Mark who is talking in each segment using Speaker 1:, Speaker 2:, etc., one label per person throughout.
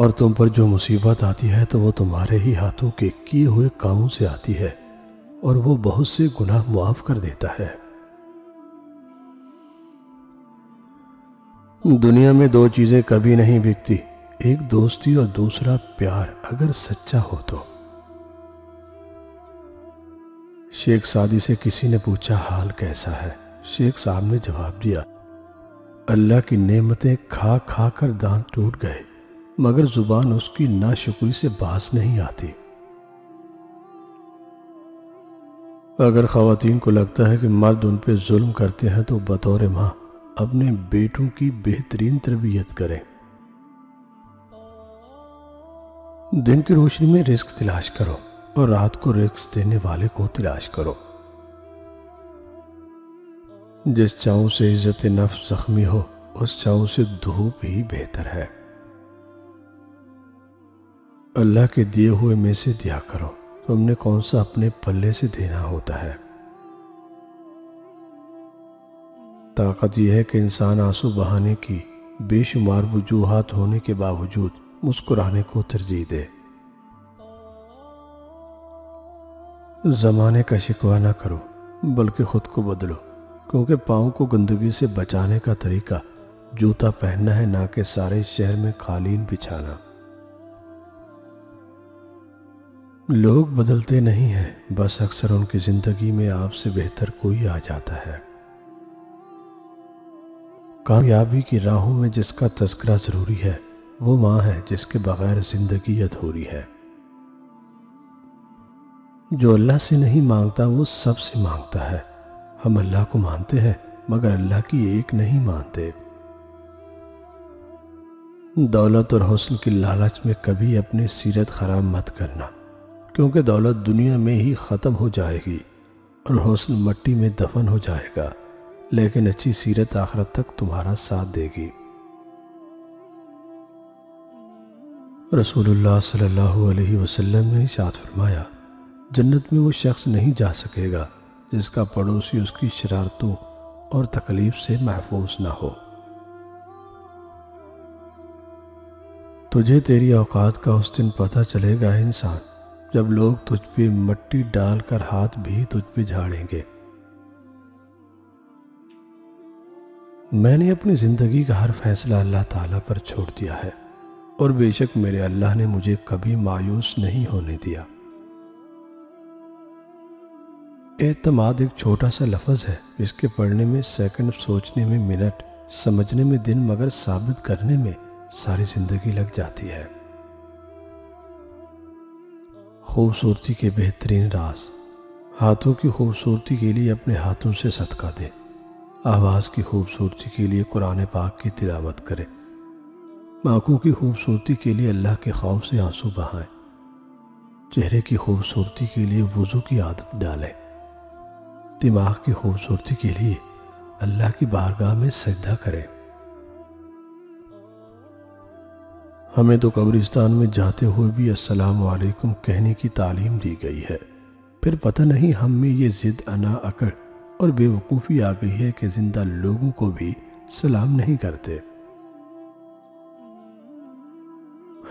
Speaker 1: اور تم پر جو مصیبت آتی ہے تو وہ تمہارے ہی ہاتھوں کے کیے ہوئے کاموں سے آتی ہے، اور وہ بہت سے گناہ معاف کر دیتا ہے۔ دنیا میں دو چیزیں کبھی نہیں بکتی، ایک دوستی اور دوسرا پیار، اگر سچا ہو تو۔ شیخ سعدی سے کسی نے پوچھا حال کیسا ہے؟ شیخ صاحب نے جواب دیا، اللہ کی نعمتیں کھا کھا کر دانت ٹوٹ گئے، مگر زبان اس کی ناشکری سے باز نہیں آتی۔ اگر خواتین کو لگتا ہے کہ مرد ان پہ ظلم کرتے ہیں تو بطور ماں اپنے بیٹوں کی بہترین تربیت کریں۔ دن کی روشنی میں رزق تلاش کرو اور رات کو رزق دینے والے کو تلاش کرو۔ جس چاؤں سے عزت نفس زخمی ہو اس چاؤں سے دھوپ ہی بہتر ہے۔ اللہ کے دیے ہوئے میں سے دیا کرو، تم نے کون سا اپنے پلے سے دینا ہوتا ہے۔ طاقت یہ ہے کہ انسان آنسو بہانے کی بے شمار وجوہات ہونے کے باوجود مسکرانے کو ترجیح دے۔ زمانے کا شکوہ نہ کرو بلکہ خود کو بدلو، کیونکہ پاؤں کو گندگی سے بچانے کا طریقہ جوتا پہننا ہے، نہ کہ سارے شہر میں قالین بچھانا۔ لوگ بدلتے نہیں ہیں، بس اکثر ان کی زندگی میں آپ سے بہتر کوئی آ جاتا ہے۔ کامیابی کی راہوں میں جس کا تذکرہ ضروری ہے وہ ماں ہے جس کے بغیر زندگی ادھوری ہے۔ جو اللہ سے نہیں مانگتا وہ سب سے مانگتا ہے۔ ہم اللہ کو مانتے ہیں مگر اللہ کی ایک نہیں مانتے۔ دولت اور حسن کی لالچ میں کبھی اپنی سیرت خراب مت کرنا، کیونکہ دولت دنیا میں ہی ختم ہو جائے گی اور حسن مٹی میں دفن ہو جائے گا، لیکن اچھی سیرت آخرت تک تمہارا ساتھ دے گی۔ رسول اللہ صلی اللہ علیہ وسلم نے ارشاد فرمایا، جنت میں وہ شخص نہیں جا سکے گا جس کا پڑوسی اس کی شرارتوں اور تکلیف سے محفوظ نہ ہو۔ تجھے تیری اوقات کا اس دن پتہ چلے گا انسان جب لوگ تجھ پہ مٹی ڈال کر ہاتھ بھی تجھ پہ جھاڑیں گے۔ میں نے اپنی زندگی کا ہر فیصلہ اللہ تعالیٰ پر چھوڑ دیا ہے، اور بے شک میرے اللہ نے مجھے کبھی مایوس نہیں ہونے دیا۔ اعتماد ایک چھوٹا سا لفظ ہے جس کے پڑھنے میں سیکنڈ، سوچنے میں منٹ، سمجھنے میں دن، مگر ثابت کرنے میں ساری زندگی لگ جاتی ہے۔ خوبصورتی کے بہترین راز: ہاتھوں کی خوبصورتی کے لیے اپنے ہاتھوں سے صدقہ دے، آواز کی خوبصورتی کے لیے قرآن پاک کی تلاوت کرے، آنکھوں کی خوبصورتی کے لیے اللہ کے خوف سے آنسو بہائیں، چہرے کی خوبصورتی کے لیے وضو کی عادت ڈالیں، دماغ کی خوبصورتی کے لیے اللہ کی بارگاہ میں سجدہ کریں۔ ہمیں تو قبرستان میں جاتے ہوئے بھی السلام علیکم کہنے کی تعلیم دی گئی ہے، پھر پتہ نہیں ہم میں یہ ضد، انا، اکڑ اور بے وقوفی آ گئی ہے کہ زندہ لوگوں کو بھی سلام نہیں کرتے۔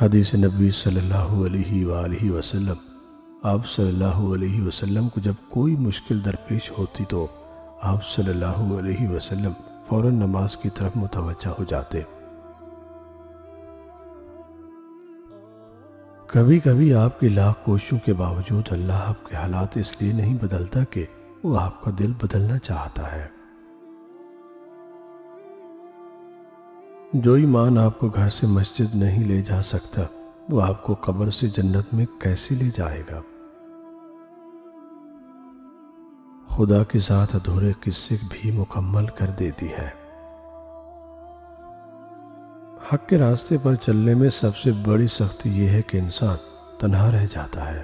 Speaker 1: حدیث نبی صلی اللہ علیہ وآلہ وسلم: آپ صلی اللہ علیہ وسلم کو جب کوئی مشکل درپیش ہوتی تو آپ صلی اللہ علیہ وسلم فوراً نماز کی طرف متوجہ ہو جاتے۔ کبھی کبھی آپ کی لاکھ کوششوں کے باوجود اللہ آپ کے حالات اس لیے نہیں بدلتا کہ وہ آپ کا دل بدلنا چاہتا ہے۔ جو ایمان آپ کو گھر سے مسجد نہیں لے جا سکتا وہ آپ کو قبر سے جنت میں کیسے لے جائے گا؟ خدا کے ساتھ ادھورے قصے بھی مکمل کر دیتی ہے۔ حق کے راستے پر چلنے میں سب سے بڑی سختی یہ ہے کہ انسان تنہا رہ جاتا ہے۔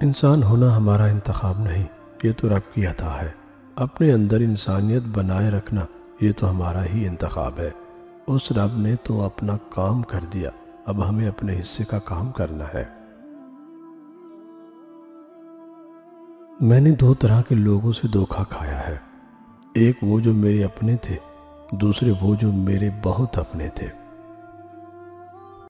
Speaker 1: انسان ہونا ہمارا انتخاب نہیں، یہ تو رب کی عطا ہے۔ اپنے اندر انسانیت بنائے رکھنا یہ تو ہمارا ہی انتخاب ہے۔ اس رب نے تو اپنا کام کر دیا، اب ہمیں اپنے حصے کا کام کرنا ہے۔ میں نے دو طرح کے لوگوں سے دھوکہ کھایا ہے، ایک وہ جو میرے اپنے تھے، دوسرے وہ جو میرے بہت اپنے تھے۔